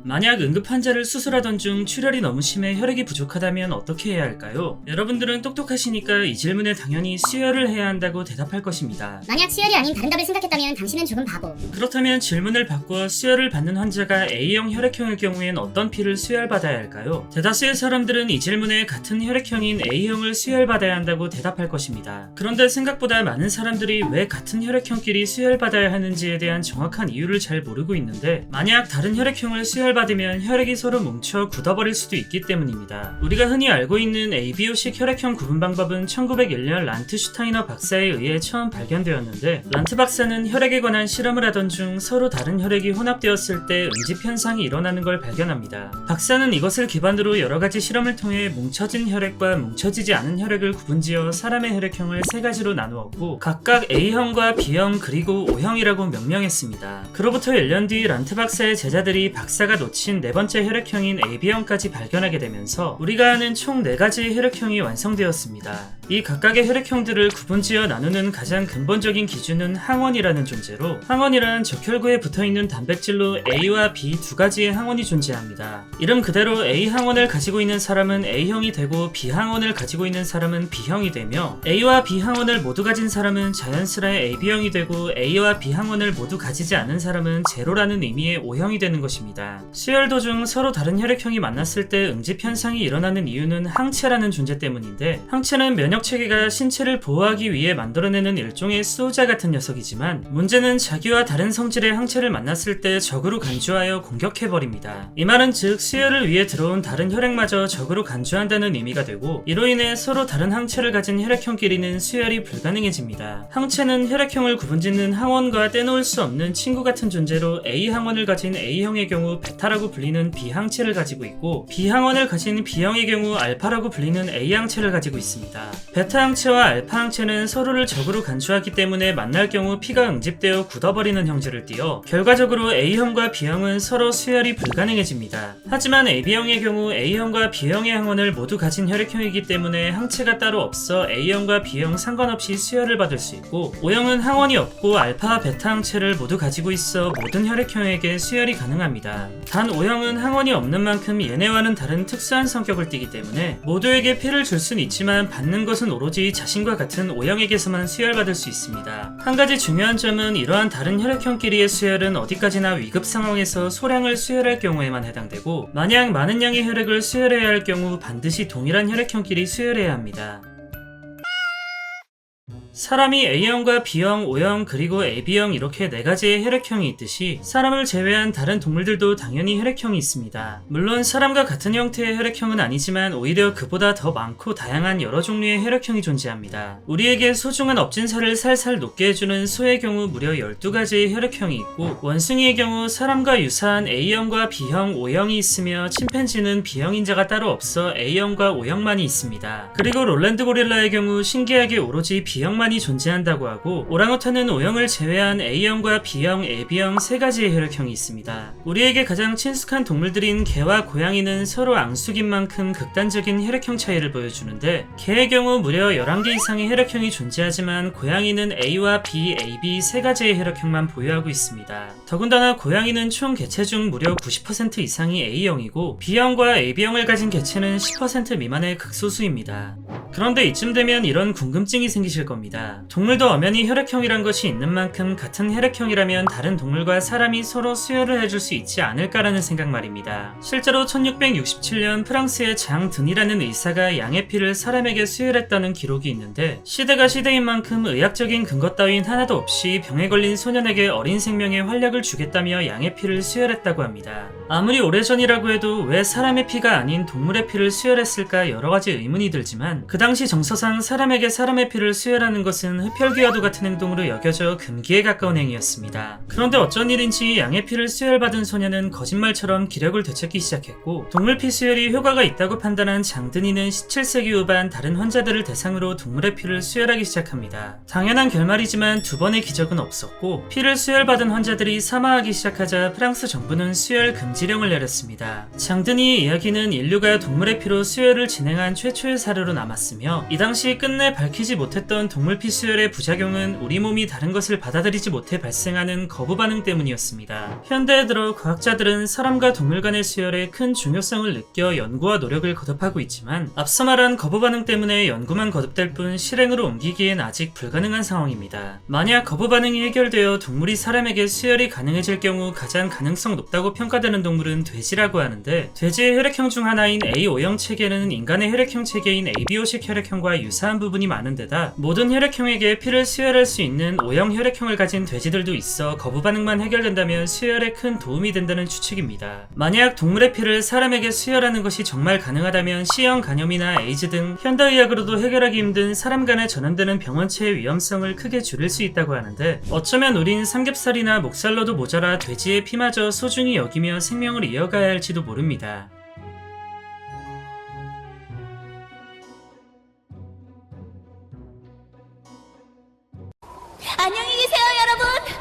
만약 응급 환자를 수술하던 중 출혈이 너무 심해 혈액이 부족하다면 어떻게 해야 할까요? 여러분들은 똑똑하시니까 이 질문에 당연히 수혈을 해야 한다고 대답할 것입니다. 만약 수혈이 아닌 다른 답을 생각했다면 당신은 조금 바보. 그렇다면 질문을 바꾸어 수혈을 받는 환자가 A형 혈액형일 경우엔 어떤 피를 수혈받아야 할까요? 대다수의 사람들은 이 질문에 같은 혈액형인 A형을 수혈받아야 한다고 대답할 것입니다. 그런데 생각보다 많은 사람들이 왜 같은 혈액형끼리 수혈받아야 하는지에 대한 정확한 이유를 잘 모르고 있는데, 만약 다른 혈액형을 수혈받으면 혈액이 서로 뭉쳐 굳어버릴 수도 있기 때문입니다. 우리가 흔히 알고 있는 ABO식 혈액형 구분 방법은 1901년 란트 슈타이너 박사에 의해 처음 발견되었는데, 란트 박사는 혈액에 관한 실험을 하던 중 서로 다른 혈액이 혼합되었을 때 응집 현상이 일어나는 걸 발견합니다. 박사는 이것을 기반으로 여러가지 실험을 통해 뭉쳐진 혈액과 뭉쳐지지 않은 혈액을 구분지어 사람의 혈액형을 세 가지로 나누었고, 각각 A형과 B형 그리고 O형이라고 명명했습니다. 그로부터 1년 뒤 란트 박사의 제자들이 박사가 놓친 네 번째 혈액형인 AB형까지 발견하게 되면서 우리가 아는 총 4가지의 혈액형이 완성되었습니다. 이 각각의 혈액형들을 구분지어 나누는 가장 근본적인 기준은 항원이라는 존재로, 항원이란 적혈구에 붙어있는 단백질로 A와 B 두 가지의 항원이 존재합니다. 이름 그대로 A 항원을 가지고 있는 사람은 A형이 되고 B 항원을 가지고 있는 사람은 B형이 되며, A와 B 항원을 모두 가진 사람은 자연스레 AB형이 되고 A와 B 항원을 모두 가지지 않은 사람은 제로라는 의미의 O형이 되는 것입니다. 수혈 도중 서로 다른 혈액형이 만났을 때 응집 현상이 일어나는 이유는 항체라는 존재 때문인데, 항체는 면역체계가 신체를 보호하기 위해 만들어내는 일종의 수호자 같은 녀석이지만, 문제는 자기와 다른 성질의 항체를 만났을 때 적으로 간주하여 공격해버립니다. 이 말은 즉 수혈을 위해 들어온 다른 혈액마저 적으로 간주한다는 의미가 되고, 이로 인해 서로 다른 항체를 가진 혈액형끼리는 수혈이 불가능해집니다. 항체는 혈액형을 구분짓는 항원과 떼놓을 수 없는 친구 같은 존재로, A 항원을 가진 A형의 경우 베타라고 불리는 B 항체를 가지고 있고, B 항원을 가진 B형의 경우 알파라고 불리는 A 항체를 가지고 있습니다. 베타 항체와 알파 항체는 서로를 적으로 간주하기 때문에 만날 경우 피가 응집되어 굳어버리는 형질을 띠어 결과적으로 A형과 B형은 서로 수혈이 불가능해집니다. 하지만 AB형의 경우 A형과 B형의 항원을 모두 가진 혈액형이기 때문에 항체가 따로 없어 A형과 B형 상관없이 수혈을 받을 수 있고, O형은 항원이 없고 알파, 베타 항체를 모두 가지고 있어 모든 혈액형에게 수혈이 가능합니다. 단 O형은 항원이 없는 만큼 얘네와는 다른 특수한 성격을 띠기 때문에 모두에게 피를 줄 순 있지만 받는 것은 오로지 자신과 같은 O형에게서만 수혈받을 수 있습니다. 한 가지 중요한 점은 이러한 다른 혈액형끼리의 수혈은 어디까지나 위급 상황에서 소량을 수혈할 경우에만 해당되고, 만약 많은 양의 혈액을 수혈해야 할 경우 반드시 동일한 혈액형끼리 수혈해야 합니다. 사람이 A형과 B형, O형 그리고 AB형 이렇게 4가지의 혈액형이 있듯이 사람을 제외한 다른 동물들도 당연히 혈액형이 있습니다. 물론 사람과 같은 형태의 혈액형은 아니지만 오히려 그보다 더 많고 다양한 여러 종류의 혈액형이 존재합니다. 우리에게 소중한 업진 살을 살살 녹게 해주는 소의 경우 무려 12가지의 혈액형이 있고, 원숭이의 경우 사람과 유사한 A형과 B형, O형이 있으며, 침팬지는 B형인자가 따로 없어 A형과 O형만이 있습니다. 그리고 롤랜드 고릴라의 경우 신기하게 오로지 B형만 이 존재한다고 하고, 오랑우탄은 O형을 제외한 A형과 B형, AB형 3가지의 혈액형이 있습니다. 우리에게 가장 친숙한 동물들인 개와 고양이는 서로 앙숙인 만큼 극단적인 혈액형 차이를 보여주는데, 개의 경우 무려 11개 이상의 혈액형이 존재하지만 고양이는 A와 B, AB 3가지의 혈액형만 보유하고 있습니다. 더군다나 고양이는 총 개체 중 무려 90% 이상이 A형이고, B형과 AB형을 가진 개체는 10% 미만의 극소수입니다. 그런데 이쯤 되면 이런 궁금증이 생기실 겁니다. 동물도 엄연히 혈액형이란 것이 있는 만큼 같은 혈액형이라면 다른 동물과 사람이 서로 수혈을 해줄 수 있지 않을까라는 생각 말입니다. 실제로 1667년 프랑스의 장 드니라는 의사가 양의 피를 사람에게 수혈했다는 기록이 있는데, 시대가 시대인 만큼 의학적인 근거 따윈 하나도 없이 병에 걸린 소년에게 어린 생명에 활력을 주겠다며 양의 피를 수혈했다고 합니다. 아무리 오래전이라고 해도 왜 사람의 피가 아닌 동물의 피를 수혈했을까 여러가지 의문이 들지만, 그 당시 정서상 사람에게 사람의 피를 수혈하는 것은 흡혈귀와도 같은 행동으로 여겨져 금기에 가까운 행위였습니다. 그런데 어쩐 일인지 양의 피를 수혈받은 소년은 거짓말처럼 기력을 되찾기 시작했고, 동물 피 수혈이 효과가 있다고 판단한 장드니는 17세기 후반 다른 환자들을 대상으로 동물의 피를 수혈하기 시작합니다. 당연한 결말이지만 두 번의 기적은 없었고, 피를 수혈받은 환자들이 사망하기 시작하자 프랑스 정부는 수혈 금지령을 내렸습니다. 장드니의 이야기는 인류가 동물의 피로 수혈을 진행한 최초의 사례로 남았으며, 이 당시 끝내 밝히지 못했던 동물 동물피 수혈의 부작용은 우리 몸이 다른 것을 받아들이지 못해 발생하는 거부 반응 때문이었습니다. 현대에 들어 과학자들은 사람과 동물 간의 수혈에 큰 중요성을 느껴 연구와 노력을 거듭하고 있지만 앞서 말한 거부 반응 때문에 연구만 거듭될 뿐 실행으로 옮기기엔 아직 불가능한 상황입니다. 만약 거부 반응이 해결되어 동물이 사람에게 수혈이 가능해질 경우 가장 가능성 높다고 평가되는 동물은 돼지라고 하는데, 돼지의 혈액형 중 하나인 A5형 체계는 인간의 혈액형 체계인 ABO식 혈액형과 유사한 부분이 많은 데다 모든 혈액형에게 피를 수혈할 수 있는 O형 혈액형을 가진 돼지들도 있어 거부 반응만 해결된다면 수혈에 큰 도움이 된다는 추측입니다. 만약 동물의 피를 사람에게 수혈하는 것이 정말 가능하다면 C형 간염이나 에이즈 등 현대의학으로도 해결하기 힘든 사람 간에 전염되는 병원체의 위험성을 크게 줄일 수 있다고 하는데, 어쩌면 우린 삼겹살이나 목살로도 모자라 돼지의 피마저 소중히 여기며 생명을 이어가야 할지도 모릅니다. 안녕히 계세요, 여러분.